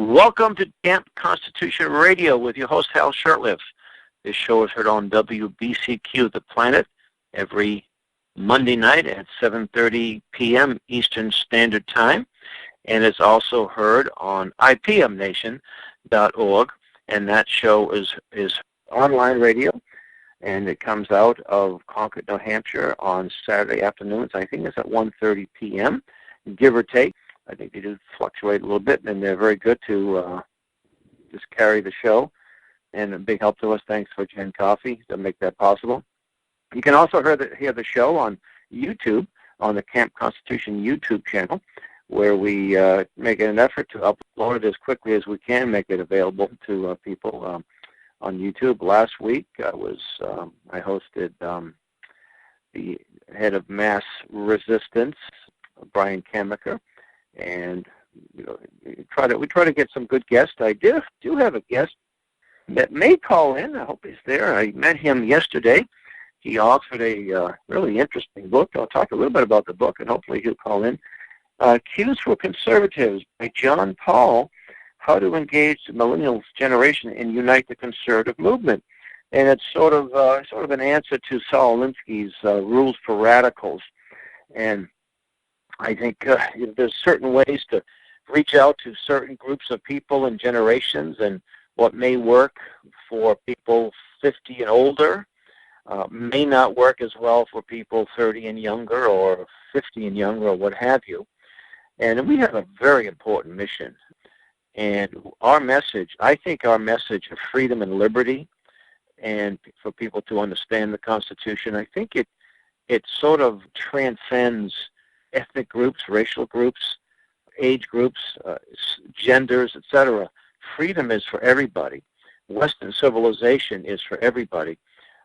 Welcome to Camp Constitution Radio with your host, Hal Shurtleff. This show is heard on WBCQ The Planet every Monday night at 7:30 p.m. Eastern Standard Time, and it's also heard on IPMNation.org, and that show is online radio, and it comes out of Concord, New Hampshire on Saturday afternoons. I think it's at 1:30 p.m., give or take. I think they do fluctuate a little bit, and they're very good to just carry the show. And a big help to us. Thanks for Jen Coffee to make that possible. You can also hear the show on YouTube, on the Camp Constitution YouTube channel, where we make an effort to upload it as quickly as we can, make it available to people on YouTube. Last week I hosted the head of Mass Resistance, Brian Kemaker, and we try to get some good guests. I do have a guest that may call in. I hope he's there. I met him yesterday. He authored a really interesting book. I'll talk a little bit about the book, and hopefully he'll call in. Cues for Conservatives by John Paul, How to Engage the Millennials Generation and Unite the Conservative Movement. And it's sort of an answer to Saul Alinsky's Rules for Radicals. And I think there's certain ways to reach out to certain groups of people and generations, and what may work for people 50 and older may not work as well for people 30 and younger or 50 and younger or what have you. And we have a very important mission. And our message, I think our message of freedom and liberty, and for people to understand the Constitution, I think it sort of transcends ethnic groups, racial groups, age groups, genders, etc. Freedom is for everybody. Western civilization is for everybody.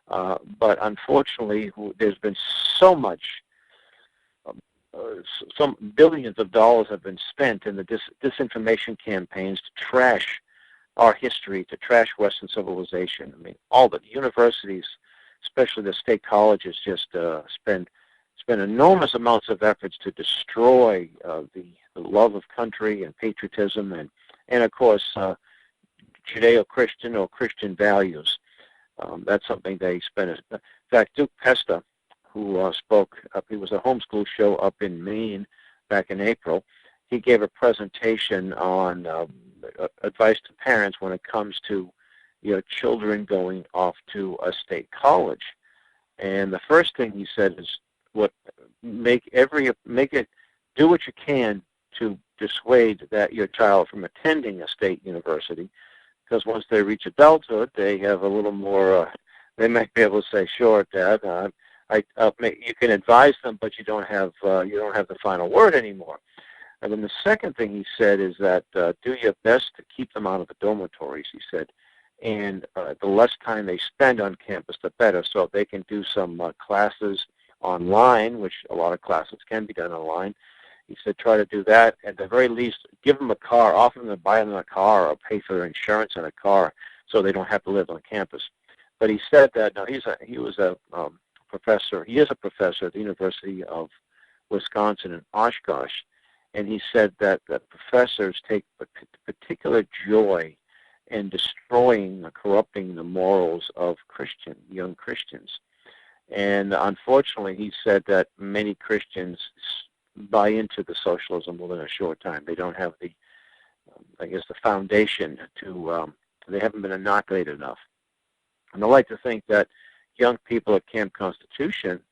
But unfortunately, there's been so much, some billions of dollars have been spent in the disinformation campaigns to trash our history, to trash Western civilization. I mean, all the universities, especially the state colleges, just spend enormous amounts of efforts to destroy the love of country and patriotism and of course, Judeo-Christian or Christian values. That's something they spend. In fact, Duke Pesta, who spoke, he was a homeschool show up in Maine back in April. He gave a presentation on advice to parents when it comes to children going off to a state college. And the first thing he said is, do what you can to dissuade your child from attending a state university, because once they reach adulthood, they have a little more. They might be able to say, "Sure, Dad, you can advise them, but you don't have the final word anymore." And then the second thing he said is that do your best to keep them out of the dormitories. He said, and the less time they spend on campus, the better. So if they can do some classes online, which a lot of classes can be done online. He said try to do that. At the very least, give them a car, offer them to buy them a car or pay for their insurance on a car so they don't have to live on campus. But he said that, now he was a professor, he is a professor at the University of Wisconsin in Oshkosh, and he said that the professors take particular joy in destroying, corrupting the morals of young Christians. And unfortunately, he said that many Christians buy into the socialism within a short time. They don't have the foundation they haven't been inoculated enough. And I like to think that young people at Camp Constitution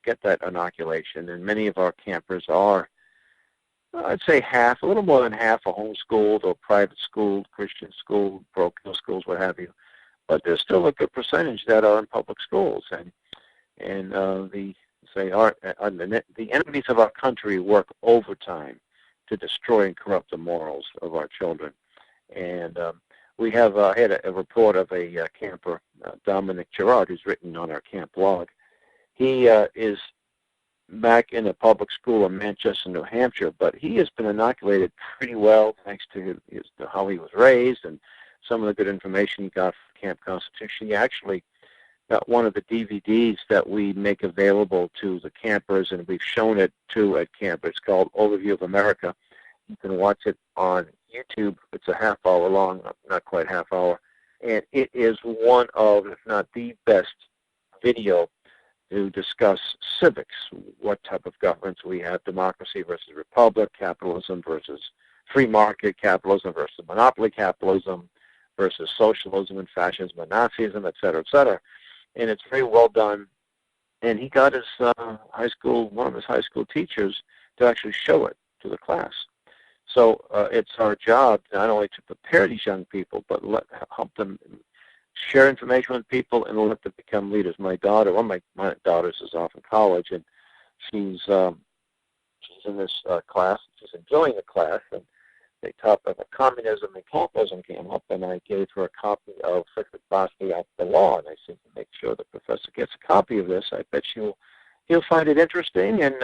get that inoculation, and many of our campers are, I'd say a little more than half are homeschooled or private schooled, Christian schooled, parochial schools, what have you. But there's still a good percentage that are in public schools, and the enemies of our country work overtime to destroy and corrupt the morals of our children. And we have had a report of a camper, Dominic Gerard, who's written on our camp blog. He is back in a public school in Manchester, New Hampshire, but he has been inoculated pretty well thanks to how he was raised and some of the good information he got from Camp Constitution. He actually got one of the DVDs that we make available to the campers, and we've shown it at camp. It's called Overview of America. You can watch it on YouTube. It's a half hour long, not quite half hour, and it is one of, if not the best video to discuss civics, what type of governments we have, democracy versus republic, capitalism versus free market, capitalism versus monopoly capitalism, versus socialism and fascism and Nazism, et cetera, et cetera. And it's very well done. And he got his one of his high school teachers to actually show it to the class. So it's our job not only to prepare these young people, but help them share information with people and let them become leaders. My daughter, one of my daughters is off in college, and she's in this class. She's enjoying the class, and they talk about communism and capitalism came up, and I gave her a copy of Frederick Bastiat's The Law, and I said, make sure the professor gets a copy of this. I bet he'll find it interesting, and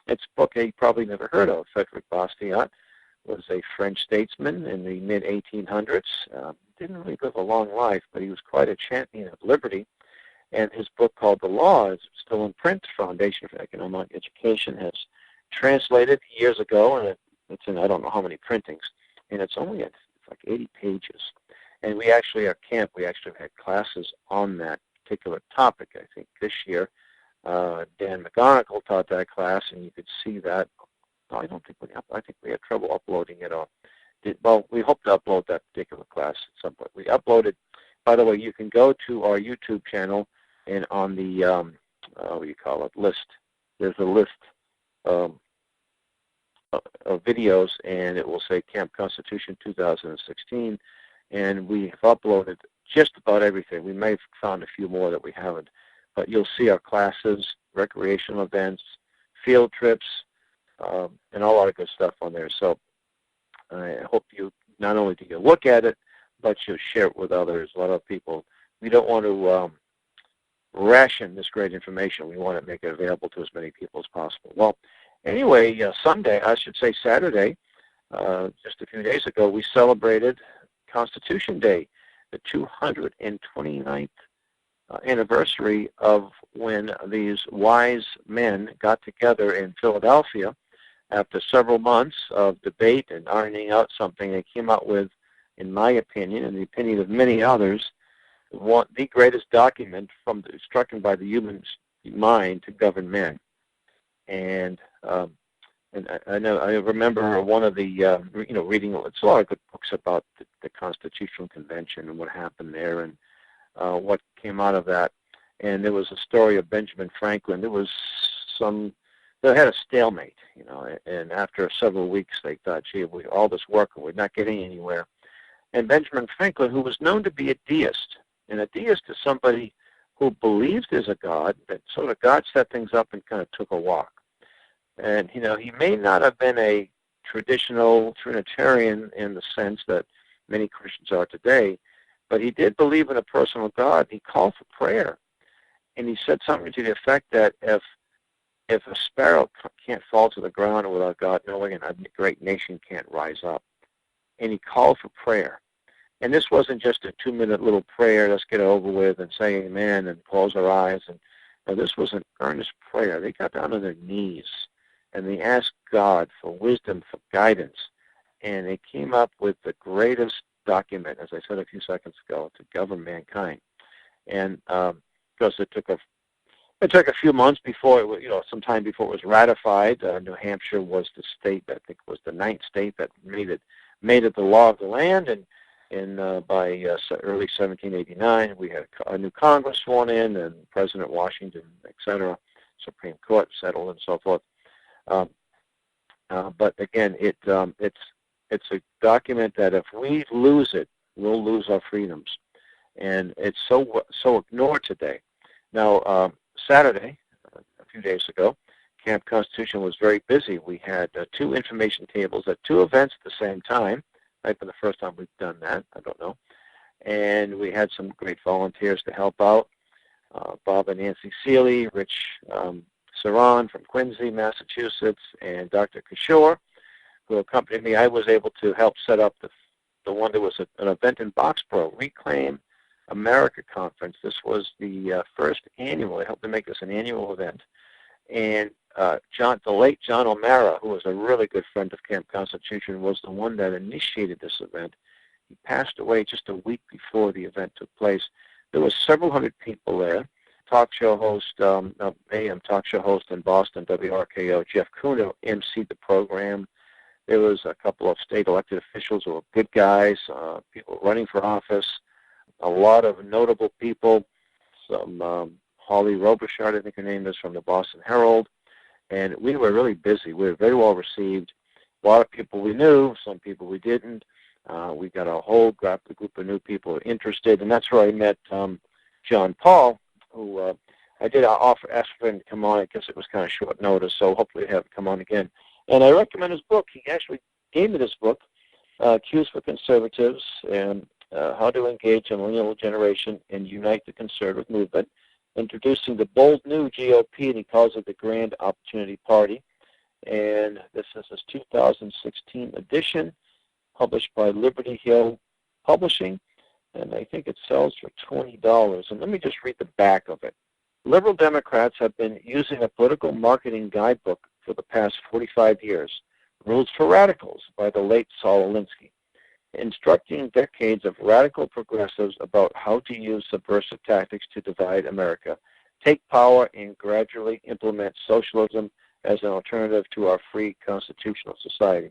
it's a book he probably never heard of. Frederick Bastiat was a French statesman in the mid-1800s. Didn't really live a long life, but he was quite a champion of liberty, and his book called The Law is still in print. Foundation for Economic Education has translated years ago, and it's in I don't know how many printings, and it's like 80 pages. And we actually, at camp, we actually had classes on that particular topic. I think this year, Dan McGonigal taught that class, and you could see that. No, I think we had trouble uploading it all. Well, we hope to upload that particular class at some point. We uploaded, by the way, you can go to our YouTube channel, and on the, what do you call it, list, there's a list of videos, and it will say Camp Constitution 2016, and we have uploaded just about everything. We may have found a few more that we haven't, but you'll see our classes, recreational events, field trips, and a lot of good stuff on there. So I hope you not only do you look at it, but you'll share it with others. A lot of people, we don't want to ration this great information. We want to make it available to as many people as possible. Well, anyway, Saturday, just a few days ago, we celebrated Constitution Day, the 229th anniversary of when these wise men got together in Philadelphia after several months of debate and ironing out something. They came out with, in my opinion, and the opinion of many others, the greatest document struck by the human mind to govern men. And I remember one of the reading. It's a lot of good books about the Constitutional Convention and what happened there and what came out of that. And there was a story of Benjamin Franklin. They had a stalemate, and after several weeks they thought, gee, all this work and we're not getting anywhere. And Benjamin Franklin, who was known to be a deist, and a deist is somebody who believes there's a God, that sort of God set things up and kind of took a walk. And, he may not have been a traditional Trinitarian in the sense that many Christians are today, but he did believe in a personal God. He called for prayer. And he said something to the effect that if a sparrow can't fall to the ground without God knowing it, a great nation can't rise up. And he called for prayer. And this wasn't just a 2-minute little prayer, let's get it over with and say amen and close our eyes. And this was an earnest prayer. They got down on their knees and they asked God for wisdom, for guidance. And they came up with the greatest document, as I said a few seconds ago, to govern mankind. And because it took a few months before it was, some time before it was ratified. New Hampshire was the state, I think, was the 9th state that made it the law of the land. And by early 1789, we had a new Congress sworn in, and President Washington, etc., Supreme Court settled, and so forth. But again, it's a document that if we lose it, we'll lose our freedoms, and it's so ignored today. Now, Saturday, a few days ago, Camp Constitution was very busy. We had 2 information tables at 2 events at the same time. Might be the first time we've done that. I don't know. And we had some great volunteers to help out. Bob and Nancy Seeley, Rich Saran from Quincy, Massachusetts, and Dr. Kishore, who accompanied me. I was able to help set up the one. There was an event in Boxborough, Reclaim America Conference. This was the first annual. They helped to make this an annual event. And the late John O'Mara, who was a really good friend of Camp Constitution, was the one that initiated this event. He passed away just a week before the event took place. There were several hundred people there. Talk show host, AM talk show host in Boston, WRKO, Jeff Kuhner, emceed the program. There was a couple of state elected officials who were good guys, people running for office, a lot of notable people, some Holly Robichaud, I think her name is, from the Boston Herald. And we were really busy. We were very well received. A lot of people we knew, some people we didn't. We got a whole group of new people interested, and that's where I met John Paul, who I did ask for him to come on. I guess it was kind of short notice, so hopefully have him come on again. And I recommend his book. He actually gave me this book, Cues for Conservatives, and How to Engage the Millennial Generation and Unite the Conservative Movement, introducing the bold new GOP, and he calls it the Grand Opportunity Party. And this is his 2016 edition, published by Liberty Hill Publishing, and I think it sells for $20. And let me just read the back of it. Liberal Democrats have been using a political marketing guidebook for the past 45 years, Rules for Radicals by the late Saul Alinsky, instructing decades of radical progressives about how to use subversive tactics to divide America, take power, and gradually implement socialism as an alternative to our free constitutional society.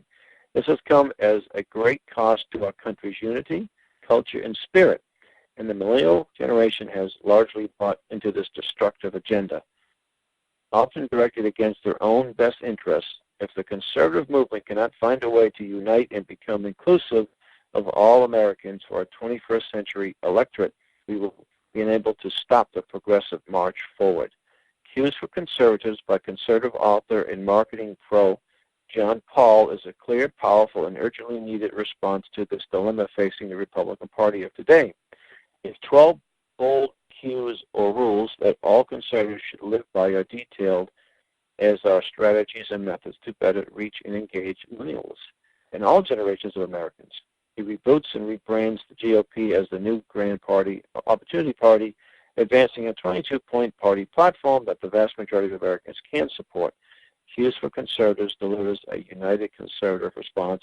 This has come as a great cost to our country's unity, culture, and spirit, and the millennial generation has largely bought into this destructive agenda. Often directed against their own best interests, if the conservative movement cannot find a way to unite and become inclusive of all Americans for our 21st century electorate, we will be unable to stop the progressive march forward. Cues for Conservatives by conservative author and marketing pro John Paul is a clear, powerful, and urgently needed response to this dilemma facing the Republican Party of today. If 12 bold cues or rules that all conservatives should live by are detailed as our strategies and methods to better reach and engage millennials and all generations of Americans. He reboots and rebrands the GOP as the new Grand Party, Opportunity Party, advancing a 22-point party platform that the vast majority of Americans can support. Cues for Conservatives delivers a united conservative response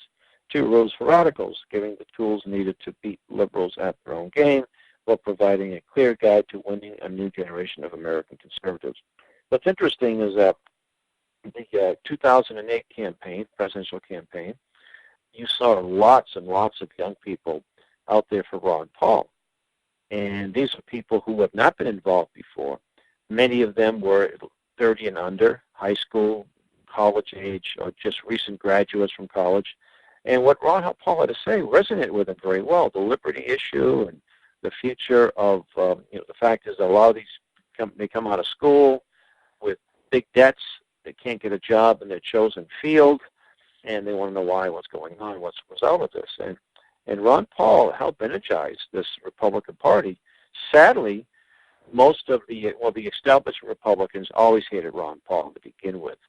to Rules for Radicals, giving the tools needed to beat liberals at their own game, while providing a clear guide to winning a new generation of American conservatives. What's interesting is that the 2008 campaign, presidential campaign, you saw lots and lots of young people out there for Ron Paul. And these are people who have not been involved before. Many of them were 30 and under, high school, college age, or just recent graduates from college. And what Ron Paul had to say resonated with them very well. The liberty issue and the future of, the fact is a lot of these, they come out of school with big debts. They can't get a job in their chosen field, and they want to know why, what's going on, what's the result of this. And Ron Paul helped energize this Republican Party. Sadly, most of the established Republicans always hated Ron Paul to begin with.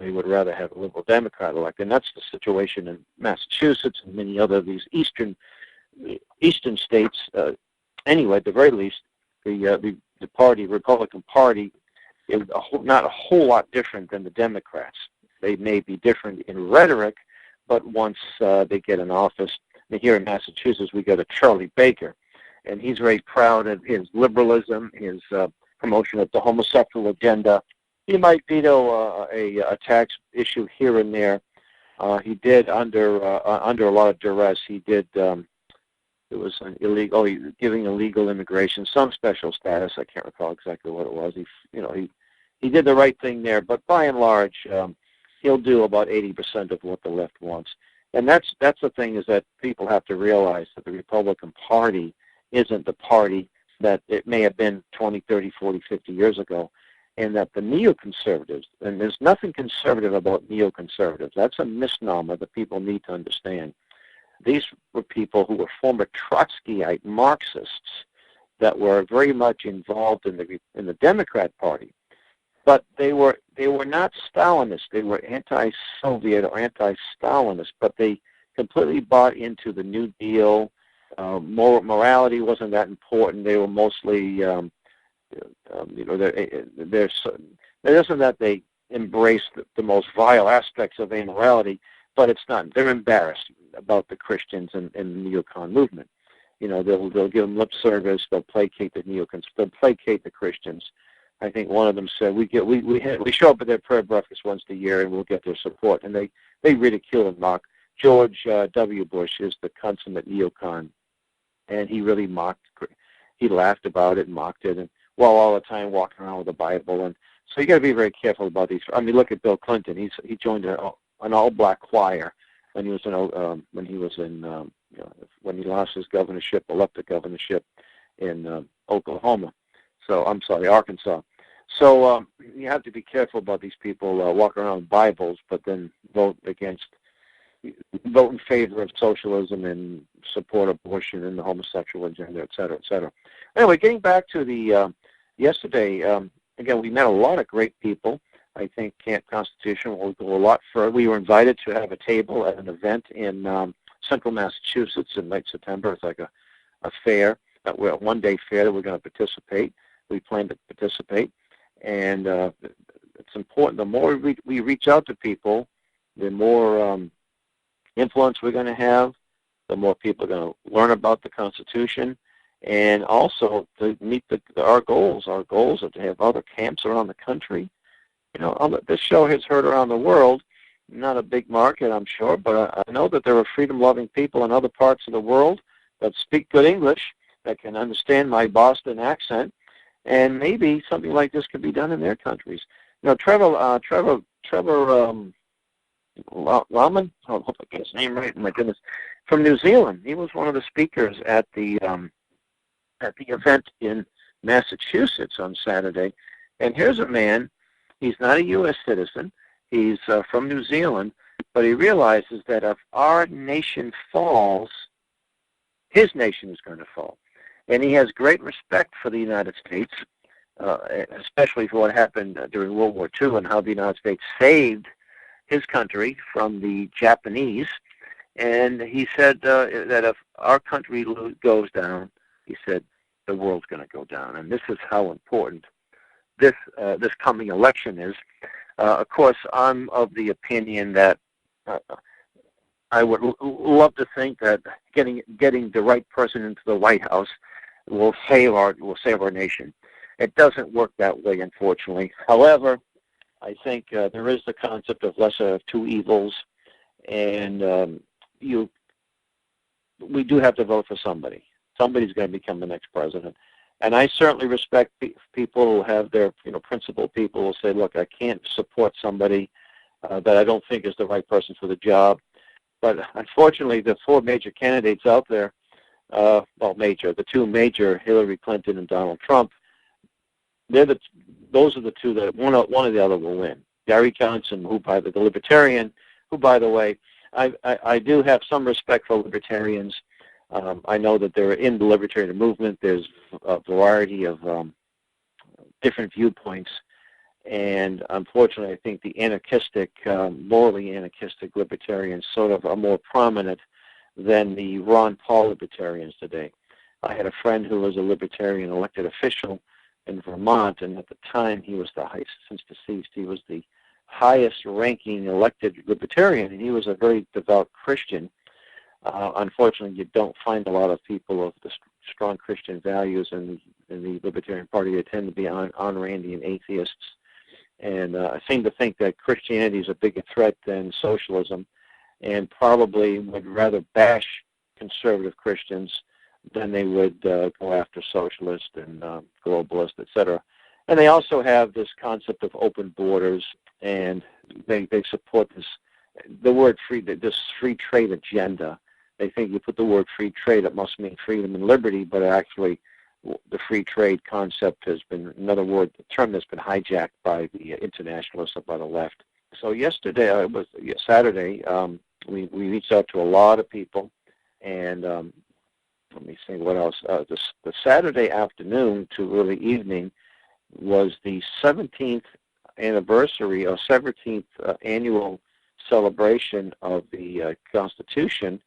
They would rather have a liberal Democrat elected, and that's the situation in Massachusetts and many other of these eastern states. Anyway, at the very least, the Republican Party, is not a whole lot different than the Democrats. They may be different in rhetoric, but once they get in office, here in Massachusetts, we got a Charlie Baker, and he's very proud of his liberalism, his promotion of the homosexual agenda. He might veto a tax issue here and there. He did under a lot of duress. He did. It was an illegal, giving illegal immigration some special status. I can't recall exactly what it was. He did the right thing there, but by and large, he'll do about 80% of what the left wants. And that's the thing, is that people have to realize that the Republican Party isn't the party that it may have been 20, 30, 40, 50 years ago, and that the neoconservatives, and there's nothing conservative about neoconservatives. That's a misnomer that people need to understand. These were people who were former Trotskyite Marxists that were very much involved in the Democrat Party, but they were not Stalinists. They were anti-Soviet or anti-Stalinist, but they completely bought into the New Deal. Morality wasn't that important. They were mostly, there isn't that they embrace the most vile aspects of amorality, but it's not. They're embarrassed about the Christians and the neocon movement. You know, they'll give them lip service. They'll placate the neocons. They'll placate the Christians. I think one of them said we show up at their prayer breakfast once a year and we'll get their support. And they ridicule and mock. George W. Bush is the consummate neocon, and he really he laughed about it and mocked it, and while all the time walking around with a Bible. And so you got to be very careful about these. I mean, look at Bill Clinton. He joined an all-black choir when he was when he lost his governorship, elected governorship in Oklahoma. So I'm sorry, Arkansas. So you have to be careful about these people walking around with Bibles, but then vote in favor of socialism and support abortion and the homosexual agenda, et cetera, et cetera. Anyway, getting back to the yesterday, again, we met a lot of great people. I think Camp Constitution will go a lot further. We were invited to have a table at an event in central Massachusetts in late September. It's like a fair, a one-day fair that we're going to participate. We plan to participate. And it's important. The more we reach out to people, the more influence we're going to have, the more people are going to learn about the Constitution, and also to meet our goals. Our goals are to have other camps around the country. You know, this show has heard around the world. Not a big market, I'm sure, but I know that there are freedom-loving people in other parts of the world that speak good English, that can understand my Boston accent, and maybe something like this could be done in their countries. You know, Trevor Rahman, I hope I get his name right. My goodness, from New Zealand. He was one of the speakers at the event in Massachusetts on Saturday. And here's a man. He's not a U.S. citizen. He's from New Zealand, but he realizes that if our nation falls, his nation is going to fall. And he has great respect for the United States, especially for what happened during World War II and how the United States saved his country from the Japanese. And he said that if our country goes down, he said, the world's going to go down. And this is how important this coming election is. Of course, I'm of the opinion that I would love to think that getting the right person into the White House will save our nation. It doesn't work that way, unfortunately. However, I think there is the concept of lesser of two evils, and we do have to vote for somebody. Somebody's going to become the next president. And I certainly respect people who have their, principled people who say, look, I can't support somebody that I don't think is the right person for the job. But unfortunately, the four major candidates out there, the two major, Hillary Clinton and Donald Trump, those are the two that one or the other will win. Gary Johnson, the libertarian, who, by the way, I do have some respect for libertarians. I know that they're in the libertarian movement. There's a variety of different viewpoints. And unfortunately, I think the anarchistic, morally anarchistic libertarians sort of are more prominent than the Ron Paul libertarians today. I had a friend who was a libertarian elected official in Vermont, and at the time he was since deceased, he was the highest ranking elected libertarian, and he was a very devout Christian. Unfortunately, you don't find a lot of people of the strong Christian values in the Libertarian Party. They tend to be on-Randian atheists. And I seem to think that Christianity is a bigger threat than socialism, and probably would rather bash conservative Christians than they would go after socialists and globalists, etc. And they also have this concept of open borders, and they support this free trade agenda. They think you put the word free trade, it must mean freedom and liberty, but actually the free trade concept has been, in other words, the term that's been hijacked by the internationalists and by the left. So Saturday, we reached out to a lot of people, and let me see what else. The Saturday afternoon to early evening was the 17th anniversary or 17th annual celebration of the Constitution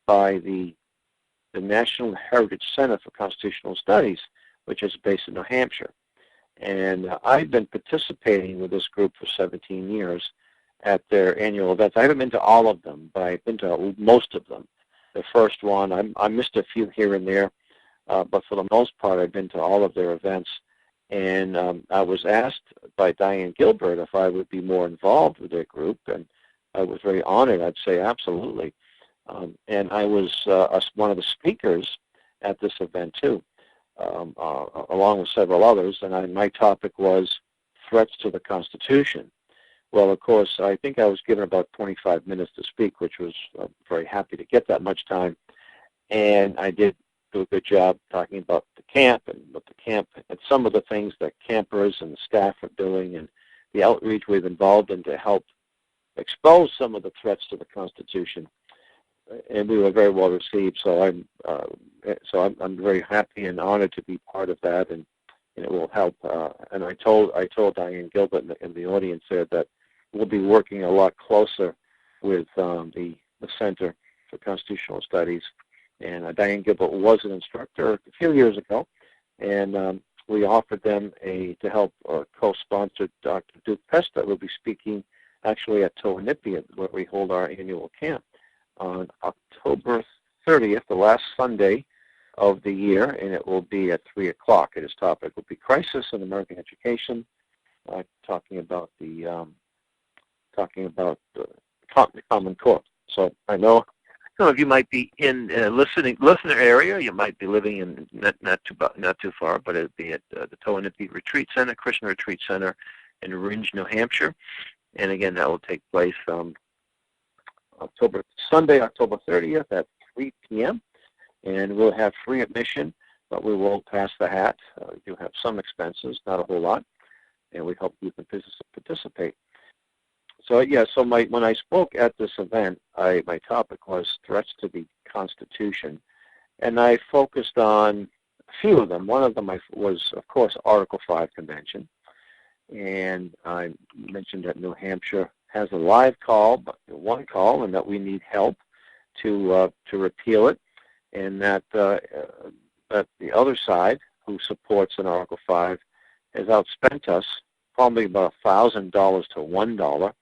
by the National Heritage Center for Constitutional Studies, which is based in New Hampshire. And I've been participating with this group for 17 years at their annual events. I haven't been to all of them, but I've been to most of them. The first one, I missed a few here and there, but for the most part, I've been to all of their events. And I was asked by Diane Gilbert if I would be more involved with their group, and I was very honored. I'd say absolutely. And I was one of the speakers at this event too, along with several others, and my topic was threats to the Constitution. Well, of course, I think I was given about 25 minutes to speak, which was very happy to get that much time, and I did do a good job talking about the camp and what the camp and some of the things that campers and the staff are doing and the outreach we've involved in to help expose some of the threats to the Constitution. And we were very well received, so I'm very happy and honored to be part of that, and it will help. And I told Diane Gilbert in the audience there that we'll be working a lot closer with the Center for Constitutional Studies. And Diane Gilbert was an instructor a few years ago, and we offered them to help co-sponsor Dr. Duke Pesta, who will be speaking actually at Toanipia, where we hold our annual camp, on October 30th, the last Sunday of the year, and it will be at 3 o'clock. His topic will be Crisis in American Education, talking about the Common Core. So I know some of you might be in listener area. You might be living in not too far, but it'll be at the Toanipia Retreat Center, Christian Retreat Center in Ringe, New Hampshire. And again, that will take place Sunday, October 30th at 3 p.m. And we'll have free admission, but we will pass the hat. We do have some expenses, not a whole lot, and we hope you can participate. So yeah, when I spoke at this event, my topic was threats to the Constitution, and I focused on a few of them. One of them was, of course, Article 5 Convention, and I mentioned that New Hampshire has a live call, one call, and that we need help to repeal it, and that the other side, who supports an Article 5, has outspent us probably about $1,000 to $1.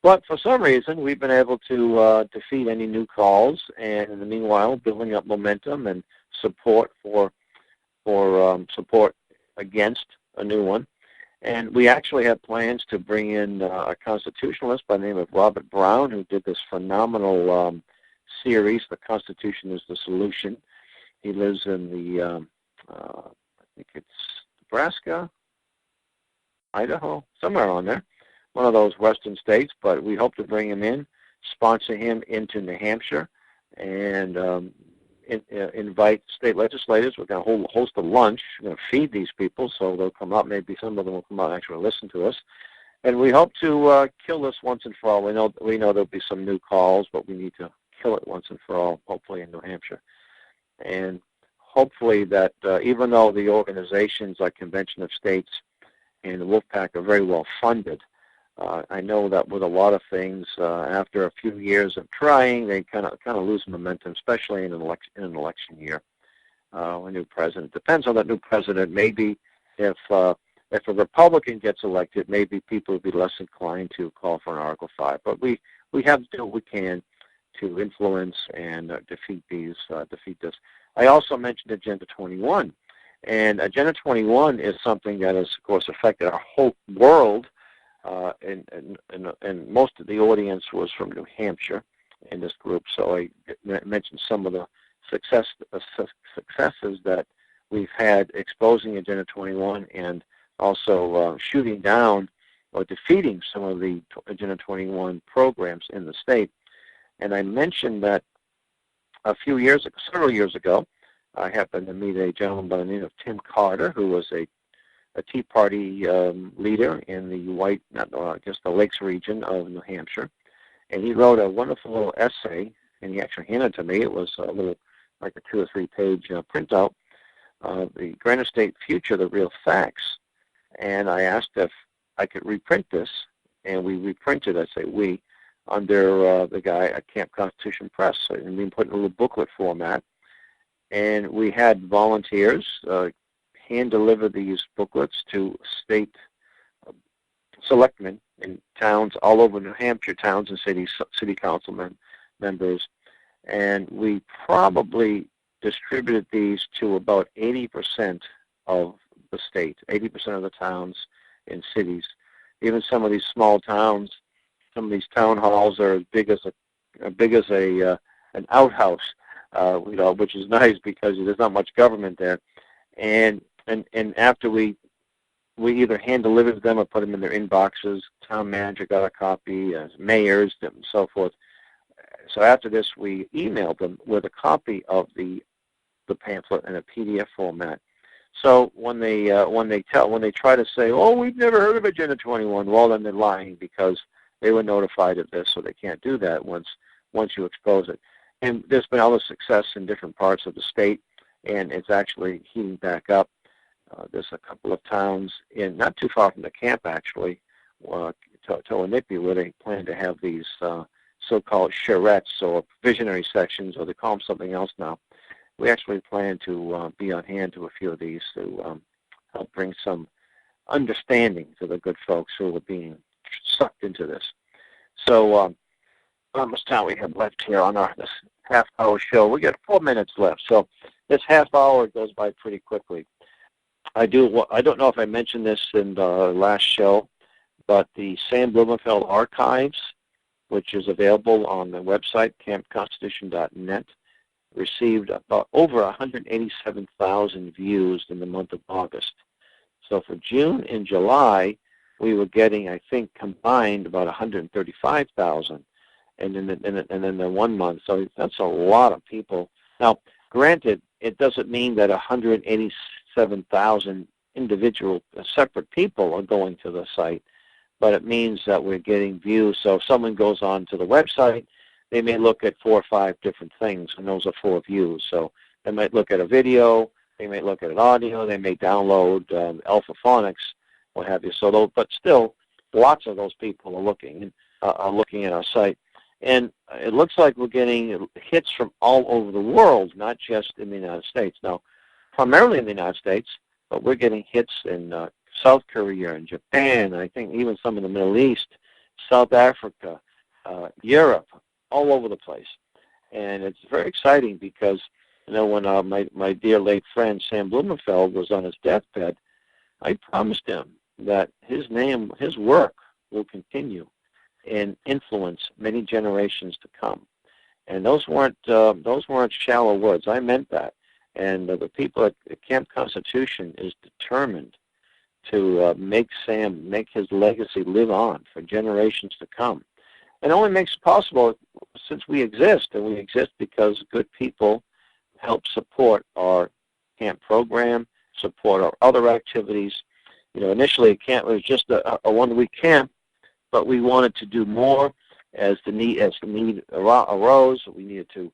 But for some reason, we've been able to defeat any new calls, and in the meanwhile, building up momentum and support for support against a new one. And we actually have plans to bring in a constitutionalist by the name of Robert Brown, who did this phenomenal series, The Constitution is the Solution. He lives in the, I think it's Nebraska, Idaho, somewhere on there, one of those western states, but we hope to bring him in, sponsor him into New Hampshire, and invite state legislators. We're going to host a lunch. We're going to feed these people, so they'll come out. Maybe some of them will come out and actually listen to us. And we hope to kill this once and for all. We know there'll be some new calls, but we need to kill it once and for all, hopefully in New Hampshire. And hopefully that even though the organizations like Convention of States and the Wolfpack are very well funded, I know that with a lot of things, after a few years of trying, they kind of lose momentum, especially in an election year. A new president depends on that new president. Maybe if a Republican gets elected, maybe people would be less inclined to call for an Article 5. But we have to do what we can to influence and defeat this. I also mentioned Agenda 21, and Agenda 21 is something that has, of course, affected our whole world. And most of the audience was from New Hampshire in this group, so I mentioned some of the successes that we've had exposing Agenda 21 and also shooting down or defeating some of the Agenda 21 programs in the state. And I mentioned that several years ago, I happened to meet a gentleman by the name of Tim Carter, who was a Tea Party leader in the Lakes region of New Hampshire, and he wrote a wonderful little essay, and he actually handed it to me. It was a little, like a 2 or 3 page printout, the Granite State Future, the Real Facts, and I asked if I could reprint this, and we reprinted, I say we, under the guy at Camp Constitution Press, and we put in a little booklet format, and we had volunteers, hand deliver these booklets to state selectmen in towns all over New Hampshire, towns and cities, city council members, and we probably distributed these to about 80% of the state, 80% of the towns and cities. Even some of these small towns, some of these town halls are as big as an outhouse, which is nice because there's not much government there. And after we either hand delivered them or put them in their inboxes. Town manager got a copy, mayors, and so forth. So after this, we emailed them with a copy of the pamphlet in a PDF format. So when they try to say, "Oh, we've never heard of Agenda 21," well, then they're lying because they were notified of this, so they can't do that once you expose it. And there's been other success in different parts of the state, and it's actually heating back up. There's a couple of towns not too far from the camp, actually, Towanippi, where they plan to have these so-called charrettes or visionary sections, or they call them something else now. We actually plan to be on hand to a few of these to help bring some understanding to the good folks who are being sucked into this. So how much time we have left here on this half-hour show? We got 4 minutes left, so this half hour goes by pretty quickly. I don't know if I mentioned this in the last show, but the Sam Blumenfeld Archives, which is available on the website, campconstitution.net, received about over 187,000 views in the month of August. So for June and July, we were getting, I think, combined about 135,000, and then the 1 month. So that's a lot of people. Now, granted, it doesn't mean that 187,000 individual separate people are going to the site, but it means that we're getting views. So if someone goes on to the website, they may look at 4 or 5 different things, and those are 4 views. So they might look at a video, they may look at an audio, they may download alphaphonics, what have you. So, but still, lots of those people are looking at our site. And it looks like we're getting hits from all over the world, not just in the United States. Now, primarily in the United States, but we're getting hits in South Korea and Japan, and I think even some in the Middle East, South Africa, Europe, all over the place. And it's very exciting because, when my dear late friend Sam Blumenfeld was on his deathbed, I promised him that his work will continue and influence many generations to come. And those weren't shallow words. I meant that. And the people at Camp Constitution is determined to make his legacy live on for generations to come. And it only makes it possible since we exist, and we exist because good people help support our camp program, support our other activities. Initially it was just a 1-week camp, but we wanted to do more as the need arose. We needed to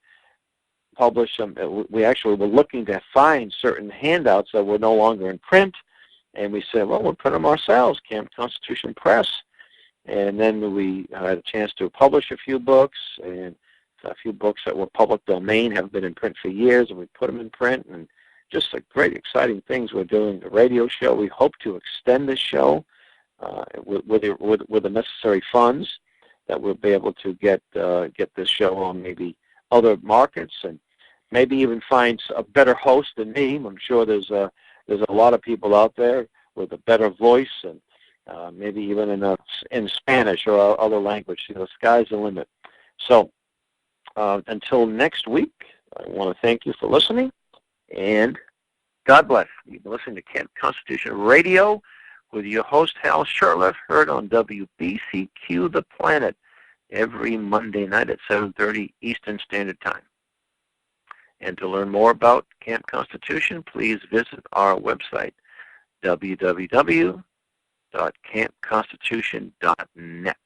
publish them. We actually were looking to find certain handouts that were no longer in print, and we said, well, we'll print them ourselves, Camp Constitution Press. And then we had a chance to publish a few books, and a few books that were public domain have been in print for years, and we put them in print, and just great, exciting things we're doing. The radio show, we hope to extend this show with the necessary funds that we'll be able to get this show on maybe other markets, and maybe even find a better host than me. I'm sure there's a lot of people out there with a better voice, and maybe even in Spanish or other language. The sky's the limit. So until next week, I want to thank you for listening, and God bless. You've been listening to Camp Constitution Radio with your host, Hal Shurtleff, heard on WBCQ The Planet every Monday night at 7:30 Eastern Standard Time. And to learn more about Camp Constitution, please visit our website, www.campconstitution.net.